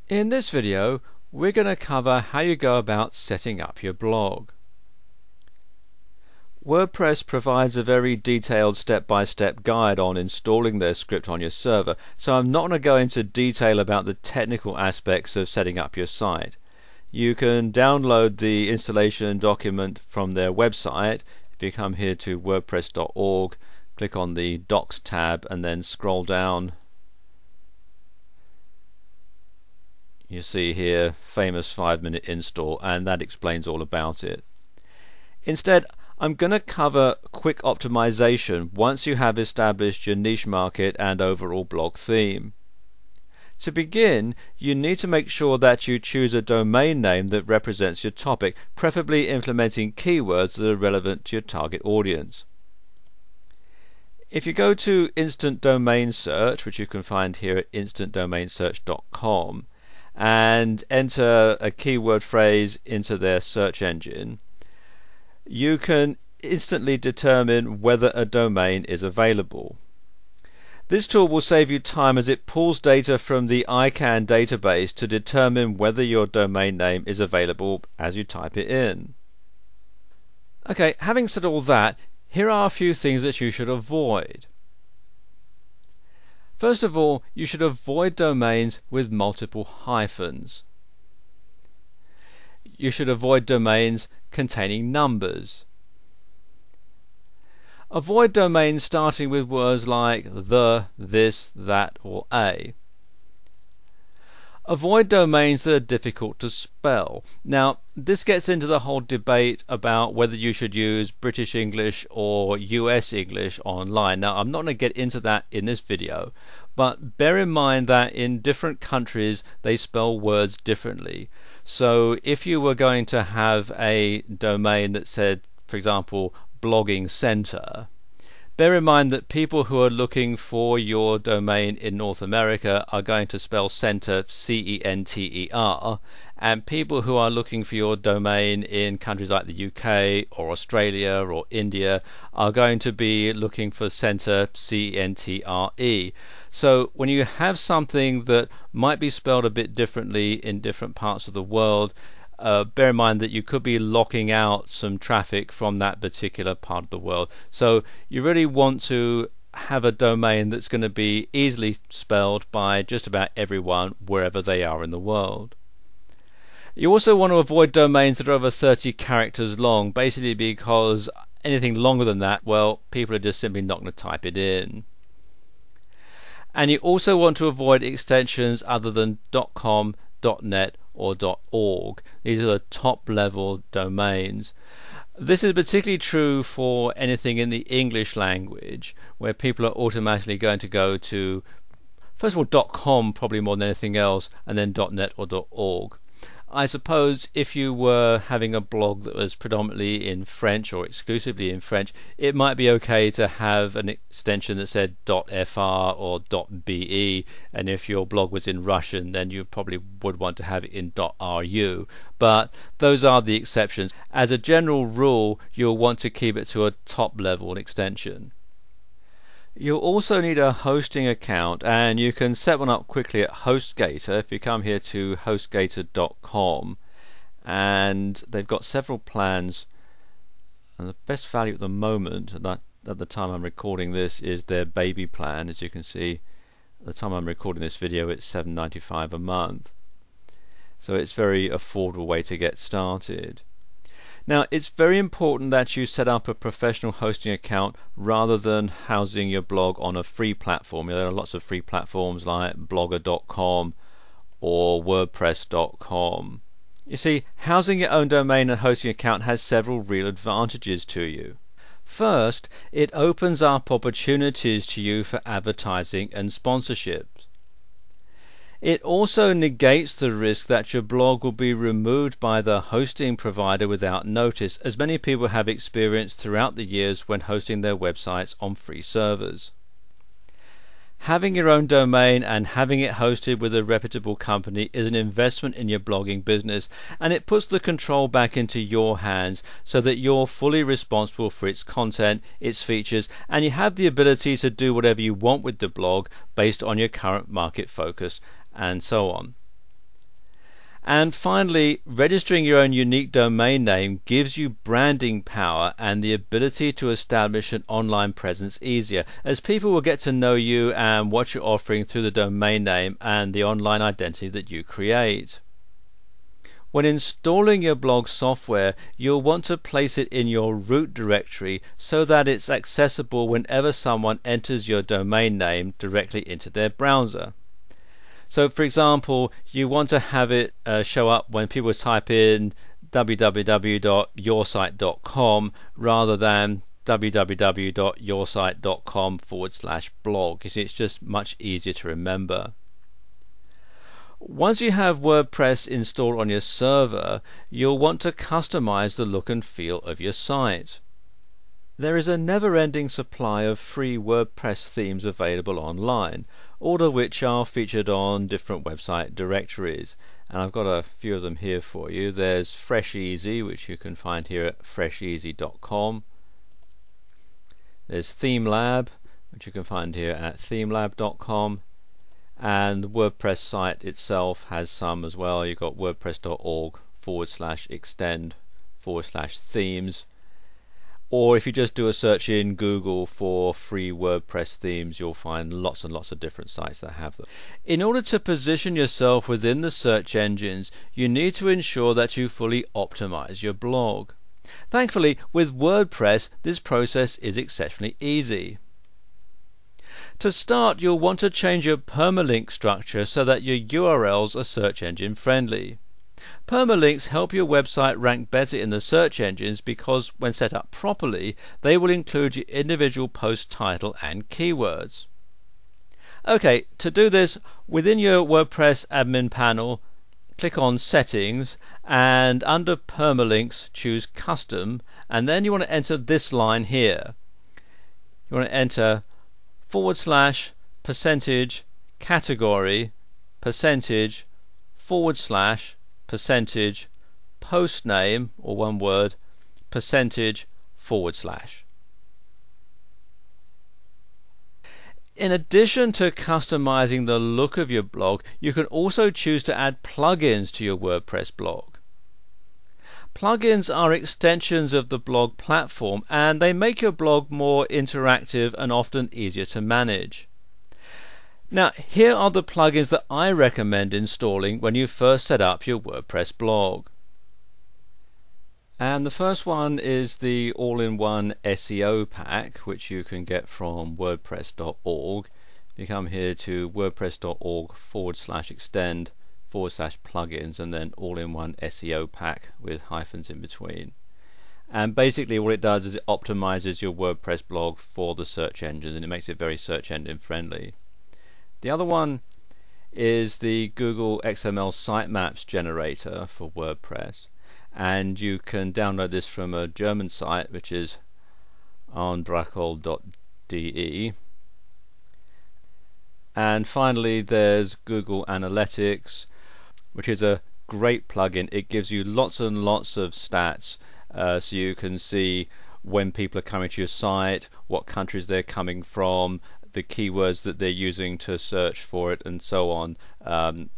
In this video, we're going to cover how you go about setting up your blog. WordPress provides a very detailed step-by-step guide on installing their script on your server, so I'm not going to go into detail about the technical aspects of setting up your site. You can download the installation document from their website. If you come here to wordpress.org, click on the Docs tab and then scroll down. You see here famous 5-minute install, and that explains all about it. Instead, I'm going to cover quick optimization once you have established your niche market and overall blog theme. To begin, you need to make sure that you choose a domain name that represents your topic, preferably implementing keywords that are relevant to your target audience. If you go to Instant Domain Search, which you can find here at instantdomainsearch.com, and enter a keyword phrase into their search engine, you can instantly determine whether a domain is available. This tool will save you time as it pulls data from the ICANN database to determine whether your domain name is available as you type it in. Okay, having said all that, here are a few things that you should avoid. First of all, you should avoid domains with multiple hyphens. You should avoid domains containing numbers. Avoid domains starting with words like the, this, that, or a. Avoid domains that are difficult to spell. Now, this gets into the whole debate about whether you should use British English or US English online. Now, I'm not going to get into that in this video, but bear in mind that in different countries they spell words differently. So if you were going to have a domain that said, for example, blogging center, bear in mind that people who are looking for your domain in North America are going to spell center C-E-N-T-E-R, and people who are looking for your domain in countries like the UK or Australia or India are going to be looking for center C-E-N-T-R-E. So when you have something that might be spelled a bit differently in different parts of the world, bear in mind that you could be locking out some traffic from that particular part of the world. So you really want to have a domain that's going to be easily spelled by just about everyone wherever they are in the world. You also want to avoid domains that are over 30 characters long, basically because anything longer than that, well, people are just simply not going to type it in. And you also want to avoid extensions other than .com, .net or .org. These are the top level domains. This is particularly true for anything in the English language, where people are automatically going to go to, first of all, .com probably more than anything else, and then .net or .org. I suppose if you were having a blog that was predominantly in French or exclusively in French, it might be okay to have an extension that said .fr or .be, and if your blog was in Russian, then you probably would want to have it in .ru. But those are the exceptions. As a general rule, you'll want to keep it to a top level extension. You'll also need a hosting account, and you can set one up quickly at HostGator. If you come here to hostgator.com, and they've got several plans, and the best value at the moment, at the time I'm recording this, is their baby plan. As you can see, at the time I'm recording this video, it's $7.95 a month. So it's a very affordable way to get started. Now, it's very important that you set up a professional hosting account rather than housing your blog on a free platform. There are lots of free platforms like blogger.com or wordpress.com. You see, housing your own domain and hosting account has several real advantages to you. First, it opens up opportunities to you for advertising and sponsorship. It also negates the risk that your blog will be removed by the hosting provider without notice, as many people have experienced throughout the years when hosting their websites on free servers. Having your own domain and having it hosted with a reputable company is an investment in your blogging business, and it puts the control back into your hands so that you're fully responsible for its content, its features, and you have the ability to do whatever you want with the blog based on your current market focus and so on. And finally, registering your own unique domain name gives you branding power and the ability to establish an online presence easier, as people will get to know you and what you're offering through the domain name and the online identity that you create. When installing your blog software, you'll want to place it in your root directory so that it's accessible whenever someone enters your domain name directly into their browser. So for example, you want to have it show up when people type in www.yoursite.com rather than www.yoursite.com/blog. You see, it's just much easier to remember. Once you have WordPress installed on your server, you'll want to customize the look and feel of your site. There is a never-ending supply of free WordPress themes available online, all of which are featured on different website directories, and I've got a few of them here for you. There's FreshEasy, which you can find here at fresheasy.com. There's ThemeLab, which you can find here at themelab.com, and the WordPress site itself has some as well. You've got wordpress.org/extend/themes. Or if you just do a search in Google for free WordPress themes, you'll find lots and lots of different sites that have them. In order to position yourself within the search engines, you need to ensure that you fully optimize your blog. Thankfully, with WordPress, this process is exceptionally easy. To start, you'll want to change your permalink structure so that your URLs are search engine friendly. Permalinks help your website rank better in the search engines because when set up properly, they will include your individual post title and keywords. Okay, to do this, within your WordPress admin panel, click on Settings, and under Permalinks choose Custom, and then you want to enter this line here. You want to enter /% category %/ post name, or one word, %/. In addition to customizing the look of your blog, you can also choose to add plugins to your WordPress blog. Plugins are extensions of the blog platform, and they make your blog more interactive and often easier to manage. Now, here are the plugins that I recommend installing when you first set up your WordPress blog. And the first one is the all-in-one SEO pack, which you can get from wordpress.org. You come here to wordpress.org/extend/plugins and then all-in-one SEO pack with hyphens in between. And basically what it does is it optimizes your WordPress blog for the search engine, and it makes it very search engine friendly. The other one is the Google XML sitemaps generator for WordPress, and you can download this from a German site which is arnbrackel.de. And finally there's Google Analytics, which is a great plugin. It gives you lots and lots of stats, so you can see when people are coming to your site, what countries they're coming from, the keywords that they're using to search for it, and so on.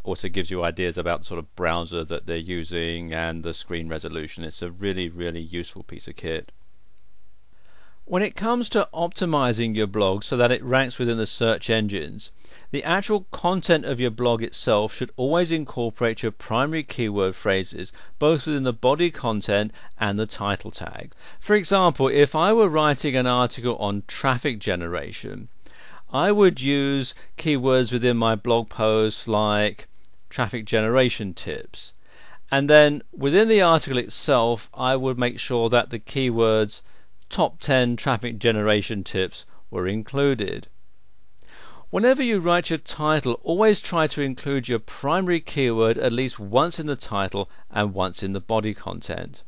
Also gives you ideas about the sort of browser that they're using and the screen resolution. It's a really, really useful piece of kit. When it comes to optimizing your blog so that it ranks within the search engines, the actual content of your blog itself should always incorporate your primary keyword phrases, both within the body content and the title tag. For example, if I were writing an article on traffic generation, I would use keywords within my blog posts like traffic generation tips, and then within the article itself I would make sure that the keywords top 10 traffic generation tips were included. Whenever you write your title, always try to include your primary keyword at least once in the title and once in the body content.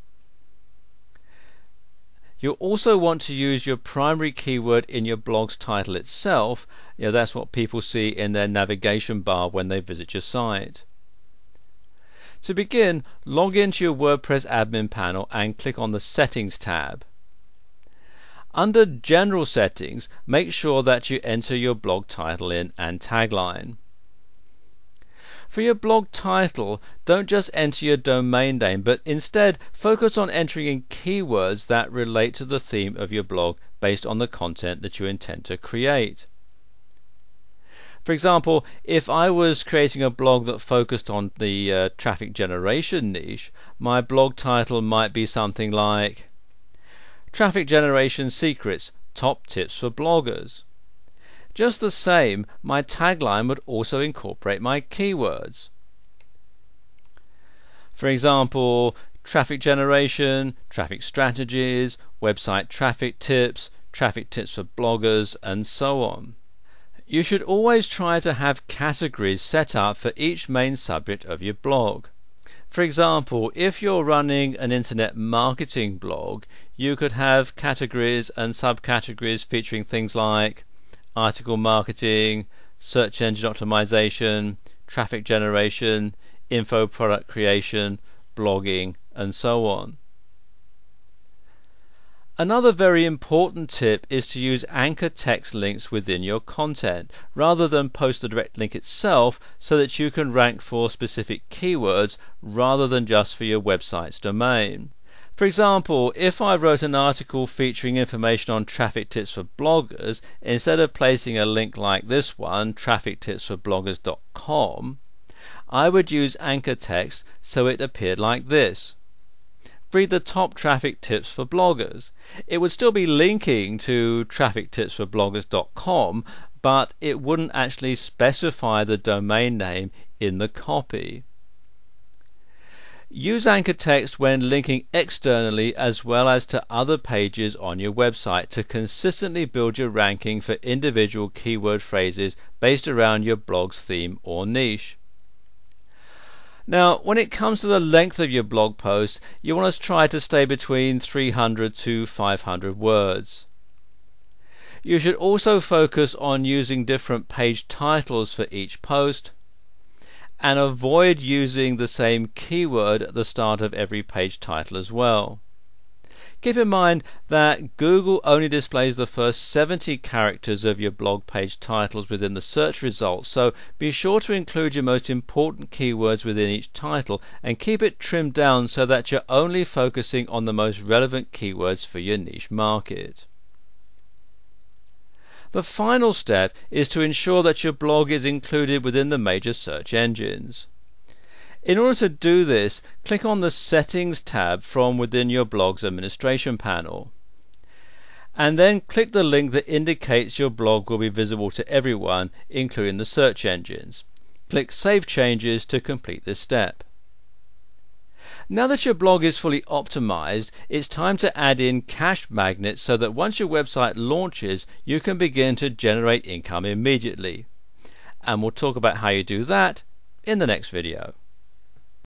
You'll also want to use your primary keyword in your blog's title itself. That's what people see in their navigation bar when they visit your site. To begin, log into your WordPress admin panel and click on the Settings tab. Under General Settings, make sure that you enter your blog title in and tagline. For your blog title, don't just enter your domain name, but instead focus on entering in keywords that relate to the theme of your blog based on the content that you intend to create. For example, if I was creating a blog that focused on the traffic generation niche, my blog title might be something like Traffic Generation Secrets, Top Tips for Bloggers. Just the same, my tagline would also incorporate my keywords. For example, traffic generation, traffic strategies, website traffic tips for bloggers, and so on. You should always try to have categories set up for each main subject of your blog. For example, if you're running an internet marketing blog, you could have categories and subcategories featuring things like article marketing, search engine optimization, traffic generation, info product creation, blogging, and so on. Another very important tip is to use anchor text links within your content, rather than post the direct link itself, so that you can rank for specific keywords rather than just for your website's domain. For example, if I wrote an article featuring information on traffic tips for bloggers, instead of placing a link like this one, traffictipsforbloggers.com, I would use anchor text so it appeared like this. Read the top traffic tips for bloggers. It would still be linking to traffictipsforbloggers.com, but it wouldn't actually specify the domain name in the copy. Use anchor text when linking externally as well as to other pages on your website to consistently build your ranking for individual keyword phrases based around your blog's theme or niche. Now, when it comes to the length of your blog post, you want to try to stay between 300 to 500 words. You should also focus on using different page titles for each post, and avoid using the same keyword at the start of every page title as well. Keep in mind that Google only displays the first 70 characters of your blog page titles within the search results, so be sure to include your most important keywords within each title and keep it trimmed down so that you're only focusing on the most relevant keywords for your niche market. The final step is to ensure that your blog is included within the major search engines. In order to do this, click on the Settings tab from within your blog's administration panel, and then click the link that indicates your blog will be visible to everyone, including the search engines. Click Save Changes to complete this step. Now that your blog is fully optimized, it's time to add in cache magnets so that once your website launches, you can begin to generate income immediately. And we'll talk about how you do that in the next video.